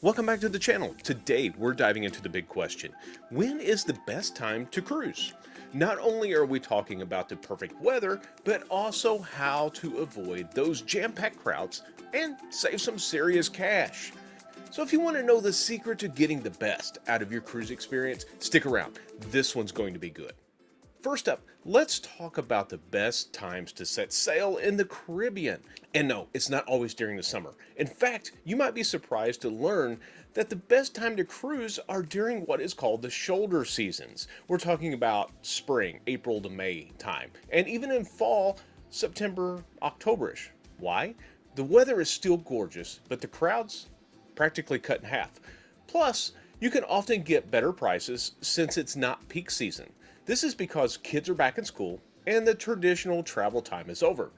Welcome back to the channel. Today we're diving into the big question. When is the best time to cruise? Not only are we talking about the perfect weather, but also how to avoid those jam-packed crowds and save some serious cash. So if you want to know the secret to getting the best out of your cruise experience, stick around. This one's going to be good. First up, let's talk about the best times to set sail in the Caribbean. And no, it's not always during the summer. In fact, you might be surprised to learn that the best time to cruise are during what is called the shoulder seasons. We're talking about spring, April to May time, and even in fall, September, Octoberish. Why? The weather is still gorgeous, but the crowds practically cut in half. Plus, you can often get better prices since it's not peak season. This is because kids are back in school and the traditional travel time is over.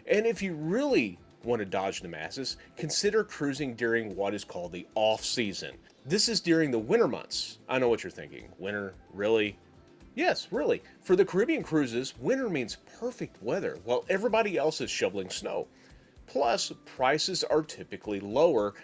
And if you really want to dodge the masses, consider cruising during what is called the off season. This is during the winter months. I know what you're thinking. Winter? Really? Yes, really. For the Caribbean cruises, winter means perfect weather while everybody else is shoveling snow. Plus, prices are typically lower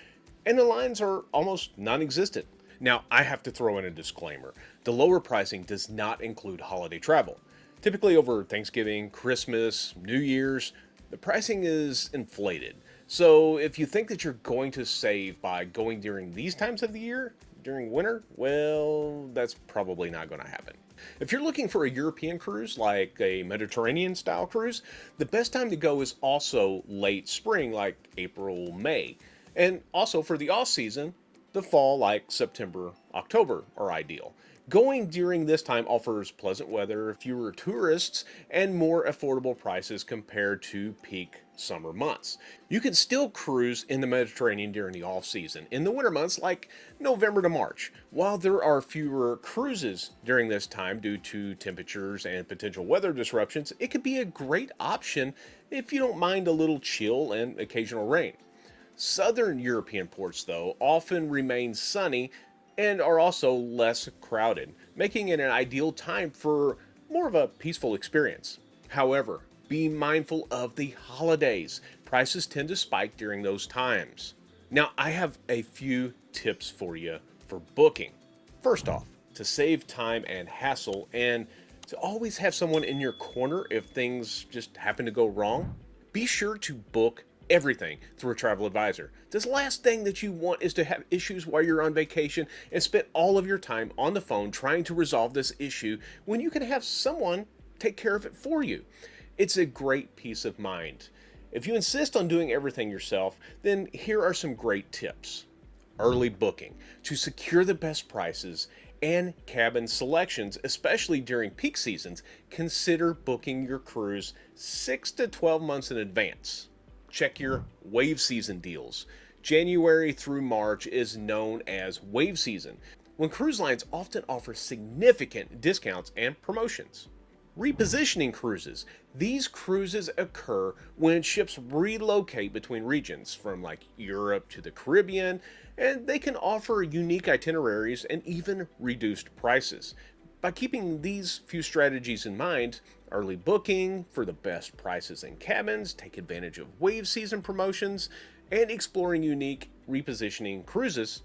and the lines are almost non-existent. Now, I have to throw in a disclaimer. The lower pricing does not include holiday travel. Typically over Thanksgiving, Christmas, New Year's, the pricing is inflated. So if you think that you're going to save by going during these times of the year, during winter, well, that's probably not going to happen. If you're looking for a European cruise, like a Mediterranean style cruise, the best time to go is also late spring, like April, May. And also for the off season, the fall, like September, October, are ideal. Going during this time offers pleasant weather, fewer tourists, and more affordable prices compared to peak summer months. You can still cruise in the Mediterranean during the off season, in the winter months like November to March. While there are fewer cruises during this time due to temperatures and potential weather disruptions, it could be a great option if you don't mind a little chill and occasional rain. Southern European ports, though, often remain sunny and are also less crowded, making it an ideal time for more of a peaceful experience. However, be mindful of the holidays. Prices tend to spike during those times. Now, I have a few tips for you for booking. First off, to save time and hassle and to always have someone in your corner if things just happen to go wrong, be sure to book everything through a travel advisor. This last thing that you want is to have issues while you're on vacation and spend all of your time on the phone trying to resolve this issue when you can have someone take care of it for you. It's a great peace of mind. If you insist on doing everything yourself, then here are some great tips. Early booking to secure the best prices and cabin selections, especially during peak seasons. Consider booking your cruise 6 to 12 months in advance. Check your wave season deals. January through March is known as wave season, when cruise lines often offer significant discounts and promotions. Repositioning cruises. These cruises occur when ships relocate between regions, from like Europe to the Caribbean, and they can offer unique itineraries and even reduced prices. By keeping these few strategies in mind, early booking for the best prices and cabins, take advantage of wave season promotions, and exploring unique repositioning cruises,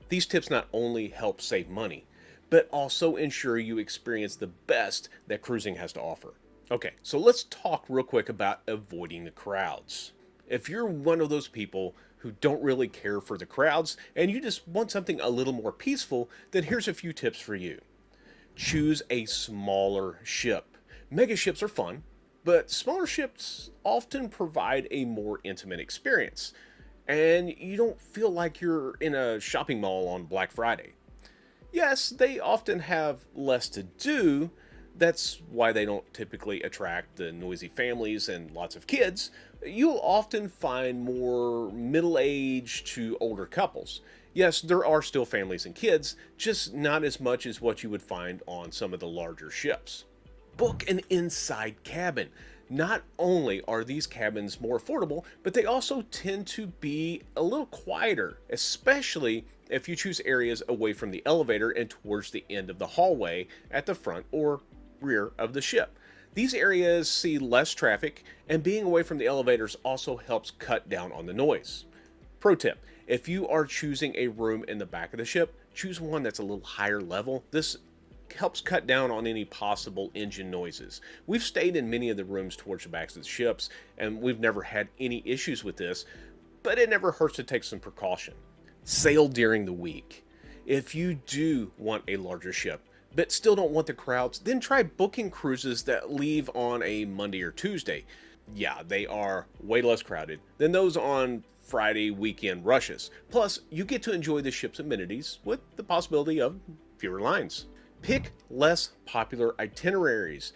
these tips not only help save money, but also ensure you experience the best that cruising has to offer. Okay, so let's talk real quick about avoiding the crowds. If you're one of those people who don't really care for the crowds and you just want something a little more peaceful, then here's a few tips for you. Choose a smaller ship. Mega ships are fun, but smaller ships often provide a more intimate experience, and you don't feel like you're in a shopping mall on Black Friday. Yes, they often have less to do. That's why they don't typically attract the noisy families and lots of kids. You'll often find more middle-aged to older couples. Yes, there are still families and kids, just not as much as what you would find on some of the larger ships. Book an inside cabin. Not only are these cabins more affordable, but they also tend to be a little quieter, especially if you choose areas away from the elevator and towards the end of the hallway at the front or rear of the ship. These areas see less traffic, and being away from the elevators also helps cut down on the noise. Pro tip: If you are choosing a room in the back of the ship, choose one that's a little higher level. This helps cut down on any possible engine noises. We've stayed in many of the rooms towards the backs of the ships, and we've never had any issues with this, but it never hurts to take some precaution. Sail during the week. If you do want a larger ship, but still don't want the crowds, then try booking cruises that leave on a Monday or Tuesday. Yeah, they are way less crowded than those on Friday weekend rushes. Plus, you get to enjoy the ship's amenities with the possibility of fewer lines. Pick less popular itineraries.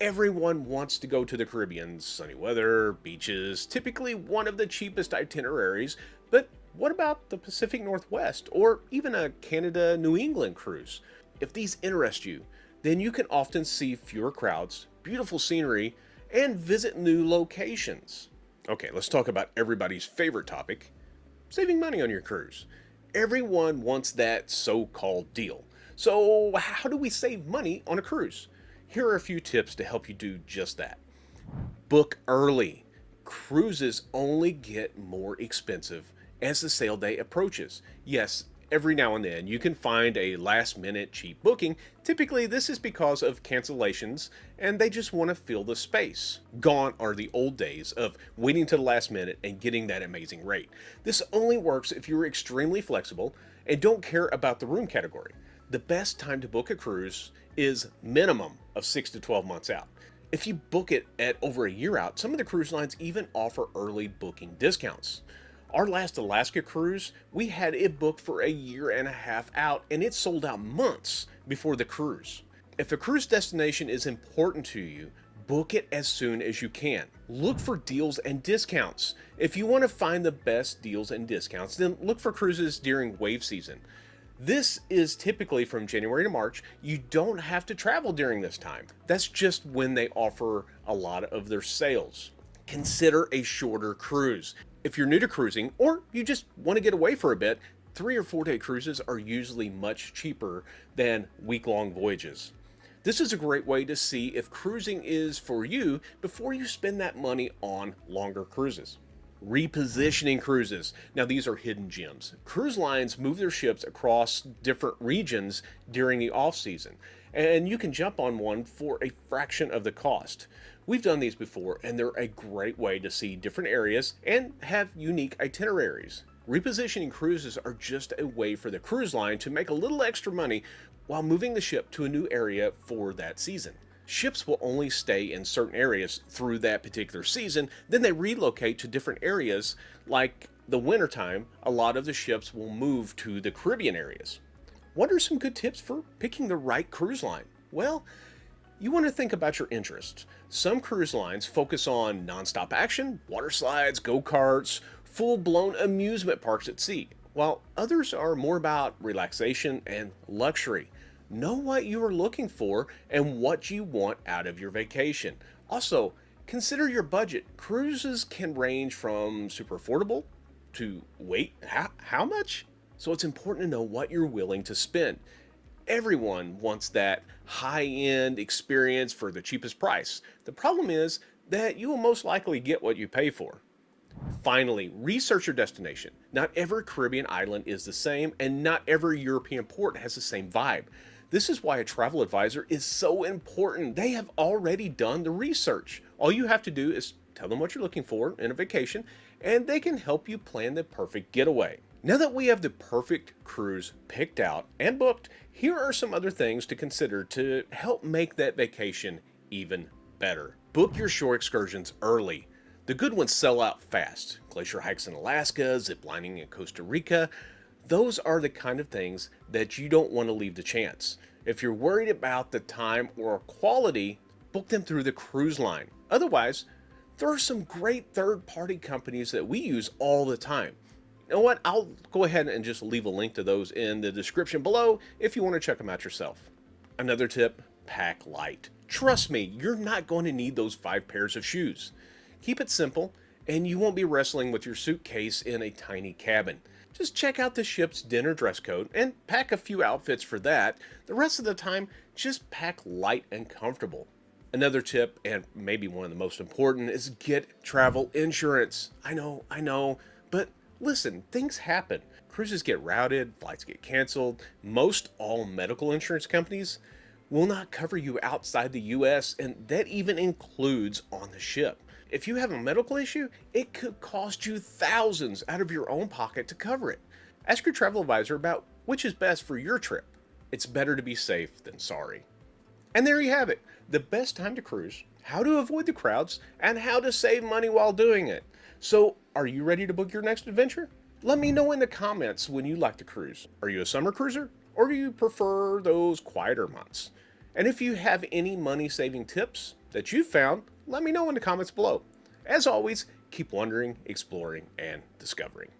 Everyone wants to go to the Caribbean, sunny weather, beaches, typically one of the cheapest itineraries, but what about the Pacific Northwest or even a Canada-New England cruise? If these interest you, then you can often see fewer crowds, beautiful scenery, and visit new locations. Okay, let's talk about everybody's favorite topic, saving money on your cruise. Everyone wants that so-called deal. So how do we save money on a cruise? Here are a few tips to help you do just that. Book early. Cruises only get more expensive as the sail day approaches. Yes, every now and then you can find a last minute cheap booking. Typically this is because of cancellations and they just want to fill the space. Gone are the old days of waiting to the last minute and getting that amazing rate. This only works if you're extremely flexible and don't care about the room category. The best time to book a cruise is minimum of 6 to 12 months out. If you book it at over a year out, some of the cruise lines even offer early booking discounts. Our last Alaska cruise, we had it booked for a year and a half out, and it sold out months before the cruise. If a cruise destination is important to you, book it as soon as you can. Look for deals and discounts. If you want to find the best deals and discounts, then look for cruises during wave season. This is typically from January to March. You don't have to travel during this time. That's just when they offer a lot of their sales. Consider a shorter cruise. If you're new to cruising or you just want to get away for a bit, 3 or 4 day cruises are usually much cheaper than week-long voyages. This is a great way to see if cruising is for you before you spend that money on longer cruises. Repositioning cruises. Now these are hidden gems. Cruise lines move their ships across different regions during the off season, and you can jump on one for a fraction of the cost. We've done these before and they're a great way to see different areas and have unique itineraries. Repositioning cruises are just a way for the cruise line to make a little extra money while moving the ship to a new area for that season. Ships will only stay in certain areas through that particular season, then they relocate to different areas. Like the wintertime, a lot of the ships will move to the Caribbean areas. What are some good tips for picking the right cruise line? Well, you want to think about your interests. Some cruise lines focus on nonstop action, water slides, go-karts, full-blown amusement parks at sea, while others are more about relaxation and luxury. Know what you are looking for and what you want out of your vacation. Also, consider your budget. Cruises can range from super affordable to wait, how much? So it's important to know what you're willing to spend. Everyone wants that high-end experience for the cheapest price. The problem is that you will most likely get what you pay for. Finally, research your destination. Not every Caribbean island is the same, and not every European port has the same vibe. This is why a travel advisor is so important. They have already done the research. All you have to do is tell them what you're looking for in a vacation, and they can help you plan the perfect getaway. Now that we have the perfect cruise picked out and booked, here are some other things to consider to help make that vacation even better. Book your shore excursions early. The good ones sell out fast. Glacier hikes in Alaska, zip lining in Costa Rica. Those are the kind of things that you don't want to leave to chance. If you're worried about the time or quality, book them through the cruise line. Otherwise, there are some great third-party companies that we use all the time. You know what? I'll go ahead and just leave a link to those in the description below if you want to check them out yourself. Another tip, pack light. Trust me, you're not going to need those 5 pairs of shoes. Keep it simple, and you won't be wrestling with your suitcase in a tiny cabin. Just check out the ship's dinner dress code and pack a few outfits for that. The rest of the time, just pack light and comfortable. Another tip, and maybe one of the most important, is get travel insurance. I know, but Listen, things happen. Cruises get routed, flights get canceled. Most all medical insurance companies will not cover you outside the US, and that even includes on the ship. If you have a medical issue, it could cost you thousands out of your own pocket to cover it. Ask your travel advisor about which is best for your trip. It's better to be safe than sorry. And there you have it, the best time to cruise, how to avoid the crowds, and how to save money while doing it. So, are you ready to book your next adventure? Let me know in the comments when you like to cruise. Are you a summer cruiser, or do you prefer those quieter months? And if you have any money saving tips that you found, let me know in the comments below. As always, keep wondering, exploring, and discovering.